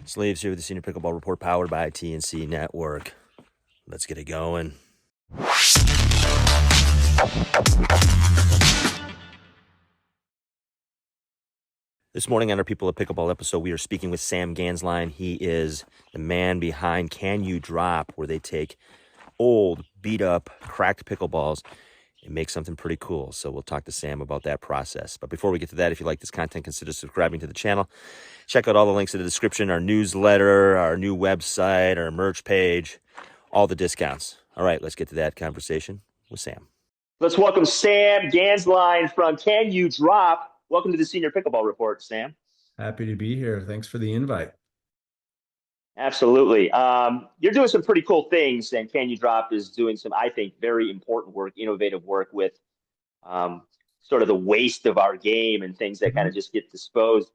Slaves here with the Senior Pickleball Report powered by TNC Network. Let's get it going. This morning on our People of Pickleball episode, we are speaking with Sam Gansline. He is the man behind Can You Drop, where they take old, beat up, cracked pickleballs and make something pretty cool. So we'll talk to Sam about that process. But before we get to that, if you like this content, consider subscribing to the channel. Check out all the links in the description, our newsletter, our new website, our merch page, all the discounts. All right, let's get to that conversation with Sam. Let's welcome Sam Gansline from Can You Drop. Welcome to the Senior Pickleball Report, Sam. Happy to be here. Thanks for the invite. Absolutely. You're doing some pretty cool things, and Can You Drop is doing some, I think, very important work, innovative work with sort of the waste of our game and things that kind of just get disposed.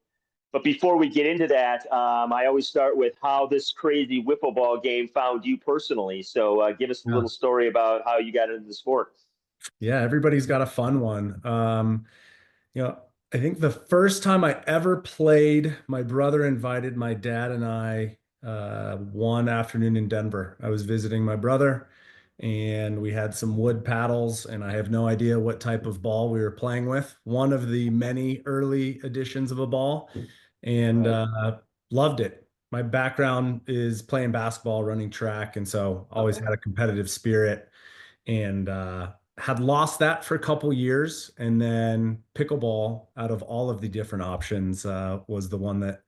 But before we get into that, I always start with how this crazy wiffle ball game found you personally. So give us a little story about how you got into the sport. Yeah, everybody's got a fun one. I think the first time I ever played, my brother invited my dad and I one afternoon in Denver. I was visiting my brother and we had some wood paddles, and I have no idea what type of ball we were playing with. One of the many early editions of a ball, and loved it. My background is playing basketball, running track, and so always had a competitive spirit, and had lost that for a couple years. And then pickleball, out of all of the different options, was the one that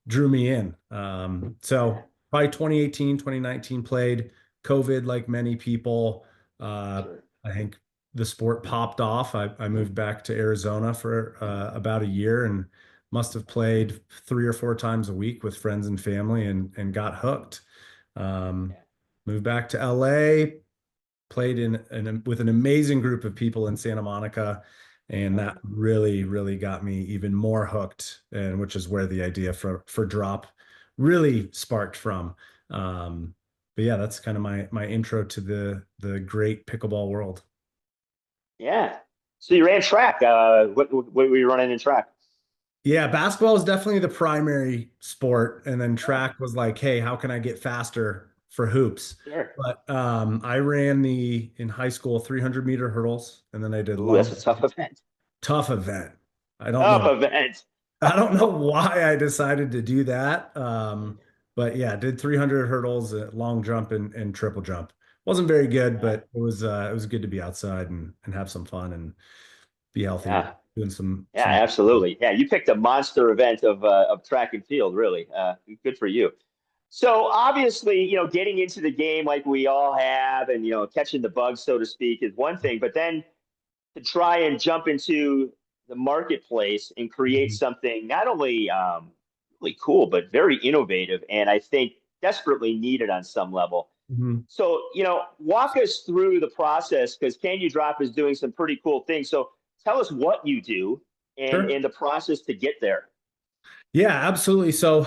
drew me in. So probably 2018, 2019 played. COVID, like many people, I think the sport popped off. I moved back to Arizona for about a year and must have played 3 or 4 times a week with friends and family, and got hooked. Moved back to LA, played with an amazing group of people in Santa Monica, and that really got me even more hooked, and which is where the idea for Drop really sparked from. But yeah, that's kind of my intro to the great pickleball world. Yeah. So you ran track. What were you running in track? Yeah, basketball is definitely the primary sport, and then track was like, hey, how can I get faster for hoops? Sure. But I ran in high school 300-meter hurdles, and then I did Ooh, that's a tough event. tough event. I don't Tough know. event. I don't know why I decided to do that. But yeah, did 300 hurdles, long jump and triple jump. Wasn't very good, Yeah. but it was good to be outside and have some fun and be healthy, Yeah. doing some Yeah, absolutely. Yeah, you picked a monster event of track and field, really. Good for you. So obviously, getting into the game like we all have, and catching the bug, so to speak, is one thing. But then to try and jump into the marketplace and create something not only really cool but very innovative, and I think desperately needed on some level. Mhm. So, walk us through the process, because Can You Drop is doing some pretty cool things. So tell us what you do Sure. and the process to get there. Yeah, absolutely. So,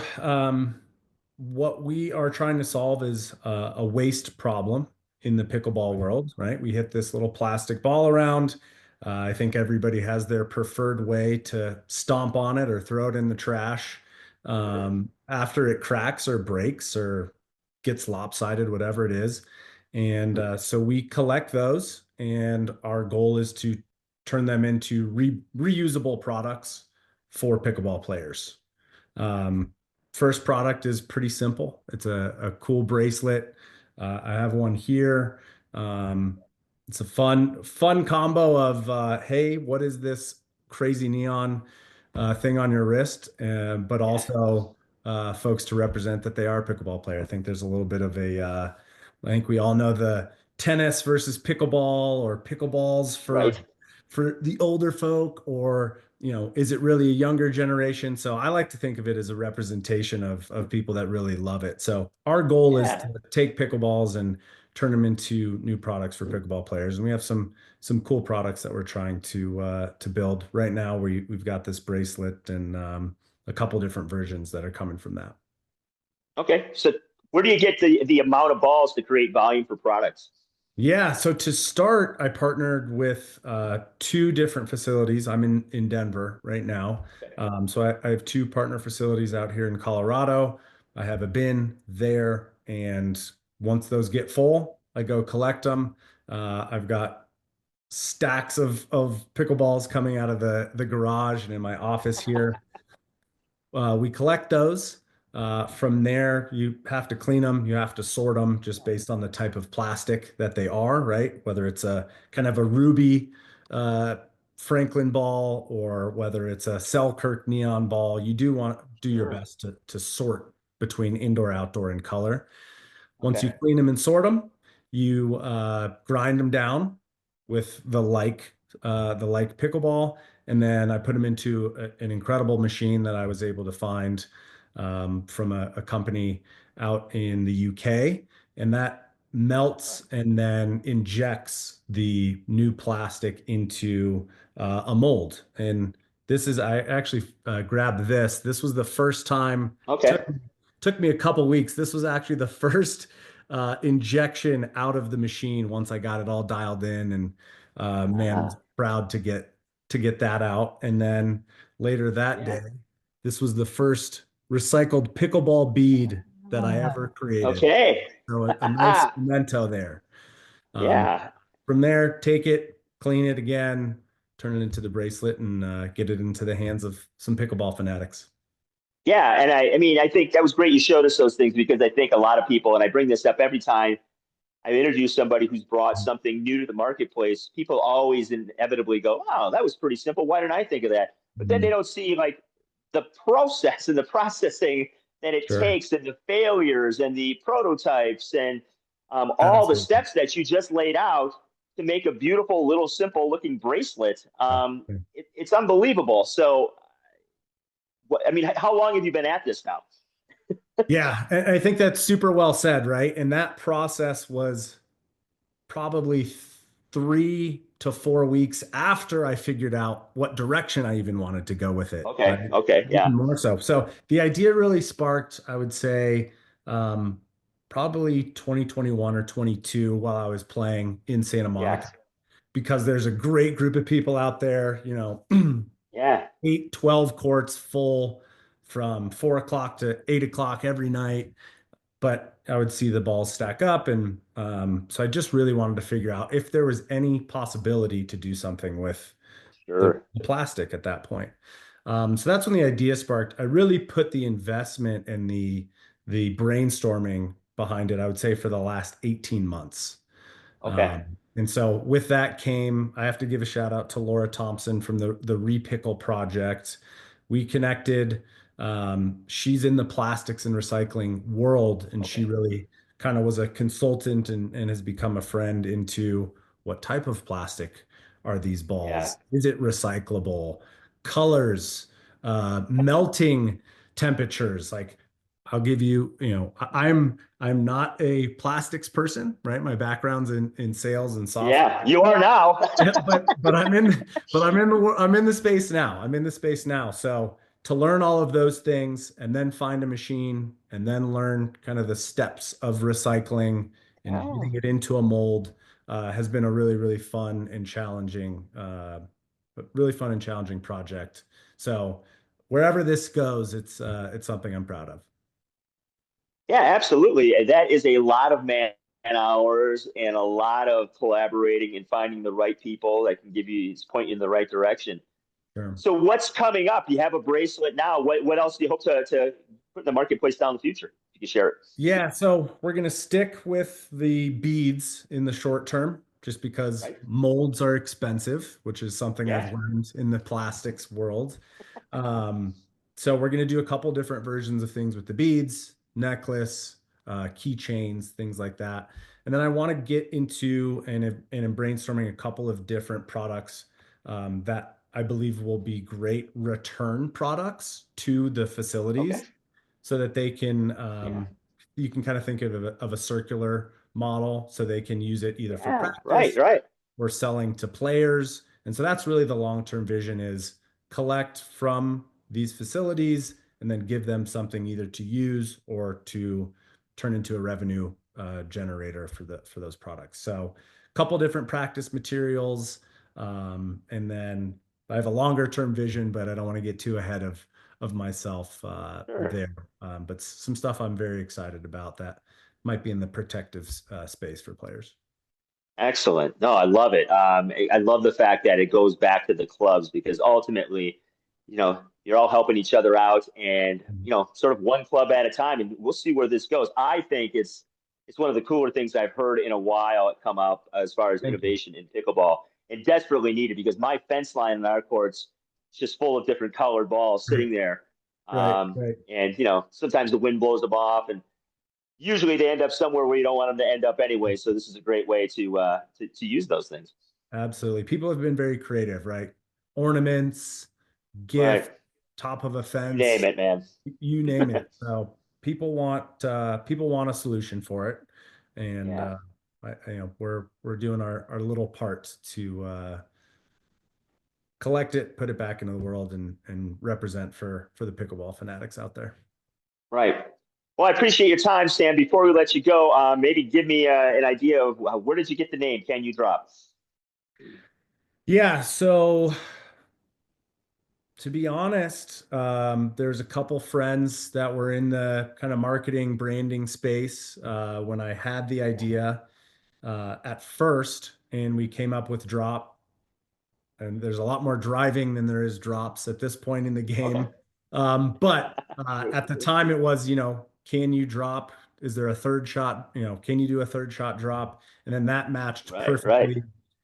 what we are trying to solve is a waste problem in the pickleball world, right? We hit this little plastic ball around. I think everybody has their preferred way to stomp on it or throw it in the trash after it cracks or breaks or gets lopsided, whatever it is. And so we collect those, and our goal is to turn them into reusable products for pickleball players. Um, First product is pretty simple. It's a cool bracelet. I have one here. It's a fun combo of hey, what is this crazy neon thing on your wrist? But also folks to represent that they are a pickleball player. I think there's a little bit of I think we all know the tennis versus pickleball, or pickleballs Right. for the older folk, or is it really a younger generation? So I like to think of it as a representation of people that really love it. So our goal is Yeah. to take pickleballs and turn them into new products for pickleball players, and we have some cool products that we're trying to build right now. We've got this bracelet and a couple different versions that are coming from that. Okay. So where do you get the amount of balls to create volume for products? Yeah, so to start, I partnered with two different facilities. I'm in Denver right now. Okay. So I have two partner facilities out here in Colorado. I have a bin there, and once those get full, I go collect them. I've got stacks of pickleballs coming out of the garage and in my office here. We collect those. From there, you have to clean them. You have to sort them just based on the type of plastic that they are, right? Whether it's a kind of a ruby uh, Franklin ball or whether it's a Selkirk neon ball, you do want to do your Sure. best to sort between indoor, outdoor, and color. Once you Okay. clean them and sort them, you grind them down with the like pickleball, and then I put them into an incredible machine that I was able to find from a company out in the UK, and that melts and then injects the new plastic into a mold. And I actually grabbed this. This was the first time. Took Okay. took me a couple weeks. This was actually the first injection out of the machine once I got it all dialed in, and man, was Ah, proud to get that out. And then later that yeah. day, this was the first recycled pickleball bead that I ever created. Okay. So a nice memento there. Um, Yeah. from there, take it, clean it again, turn it into the bracelet, and get it into the hands of some pickleball fanatics. Yeah. And I mean, I think that was great. You showed us those things because I think a lot of people, and I bring this up every time I introduce somebody who's brought something new to the marketplace, people always inevitably go, "Oh, that was pretty simple. Why didn't I think of that?" But then they Mhm. don't see like the process and the processing that it Sure. takes, and the failures and the prototypes, and all the Absolutely. steps that you just laid out to make a beautiful little simple looking bracelet. It's unbelievable. So, I mean, how long have you been at this now? Yeah, and I think that's super well said, right? And that process was probably 3 to 4 weeks after I figured out what direction I even wanted to go with it, right? Okay. Okay. Even Yeah. more so. So the idea really sparked, I would say, um, probably 2021 or 22 while I was playing in Santa Monica, Yes. because there's a great group of people out there, 8, 12 courts full from 4 o'clock to 8 o'clock every night. But I would see the balls stack up. And so I just really wanted to figure out if there was any possibility to do something with Sure. the plastic at that point. So that's when the idea sparked. I really put the investment and the brainstorming behind it, I would say, for the last 18 months. Okay. And so with that came, I have to give a shout out to Laura Thompson from the Repickle project. We connected. She's in the plastics and recycling world, and she Okay. really kind of was a consultant and has become a friend into what type of plastic are these Yeah. balls? Is it recyclable? Colors, melting temperatures. Like I'll give you, I'm not a plastics person, right? My background's in sales and software. Yeah. You are now. Yeah, but I'm in the space now. I'm in the space now. So to learn all of those things and then find a machine and then learn kind of the steps of recycling and Oh. getting it into a mold has been a really, really fun and challenging project. So wherever this goes, it's something I'm proud of. Yeah, absolutely. And that is a lot of man hours and a lot of collaborating and finding the right people that can give you point you in the right direction. Sure. So what's coming up? You have a bracelet now. What else do you hope to put in the marketplace down in the future? If you can share it. Yeah, so we're going to stick with the beads in the short term just because Right? molds are expensive, which is something I've Yeah. learned in the plastics world. Um, so we're going to do a couple different versions of things with the beads, necklace, keychains, things like that. And then I want to get into and in brainstorming a couple of different products that I believe will be great return products to the Okay. facilities so that they can Yeah. you can kind of think of a circular model so they can use it either for Yeah. Right. practice Right. or selling to players. And so that's really the long-term vision is collect from these facilities and then give them something either to use or to turn into a revenue generator for those products. So a couple different practice materials. And then I have a longer term vision, but I don't want to get too ahead of myself Sure. there. But some stuff I'm very excited about that might be in the protective space for players. Excellent. No, I love it. I love the fact that it goes back to the clubs because ultimately, you're all helping each other out and, sort of one club at a time. And we'll see where this goes. I think it's one of the cooler things I've heard in a while come up as far as Thank you. innovation in pickleball and desperately needed because my fence line in our courts is just full of different colored balls sitting there. Right, right. And, sometimes the wind blows them off and usually they end up somewhere where you don't want them to end up anyway. So this is a great way to use those things. Absolutely. People have been very creative, right? Ornaments, gift, Right. top of a You name fence, it, man. you name it. So people want a solution for it. And Yeah. we're doing our little part to collect it, put it back into the world and represent for the pickleball fanatics out there. Right. Well, I appreciate your time, Sam. Before we let you go, maybe give me an idea of where did you get the name? Can you drop? Yeah, so to be honest, there's a couple friends that were in the kind of marketing branding space when I had the idea at first, and we came up with drop. And there's a lot more driving than there is drops at this point in the Okay. game. But at the time, it was, can you drop? Is there a third shot? Can you do a third shot drop? And then that matched Right. Right. perfectly.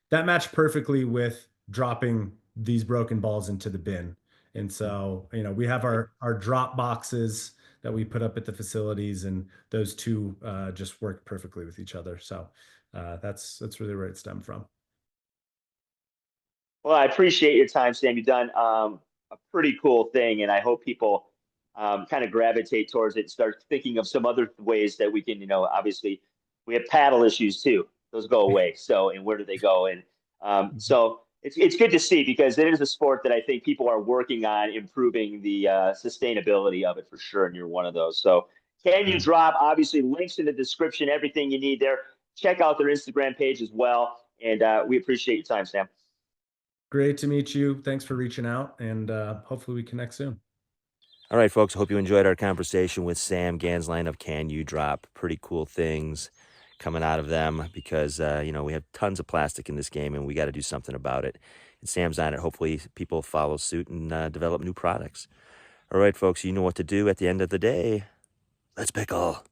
That matched perfectly with dropping these broken balls into the bin. And so, we have Right. our drop boxes that we put up at the facilities, and those two just work perfectly with each other. So that's really where it stemmed from. Well, I appreciate your time, Sam. You've done a pretty cool thing, and I hope people kind of gravitate towards it and start thinking of some other ways that we can, obviously we have paddle issues too. Those go away. So, and where do they go? And so it's good to see because it is a sport that I think people are working on improving the sustainability of it for sure. And you're one of those. So, can you Yeah. drop? Obviously, links in the description, everything you need there. Check out their Instagram page as well. And we appreciate your time, Sam. Great to meet you. Thanks for reaching out, and hopefully we connect soon. All right, folks. Hope you enjoyed our conversation with Sam Gansline of Can You Drop. Pretty cool things coming out of them because, we have tons of plastic in this game and we got to do something about it. And Sam's on it. Hopefully, people follow suit and develop new products. All right, folks. You know what to do at the end of the day. Let's pickle.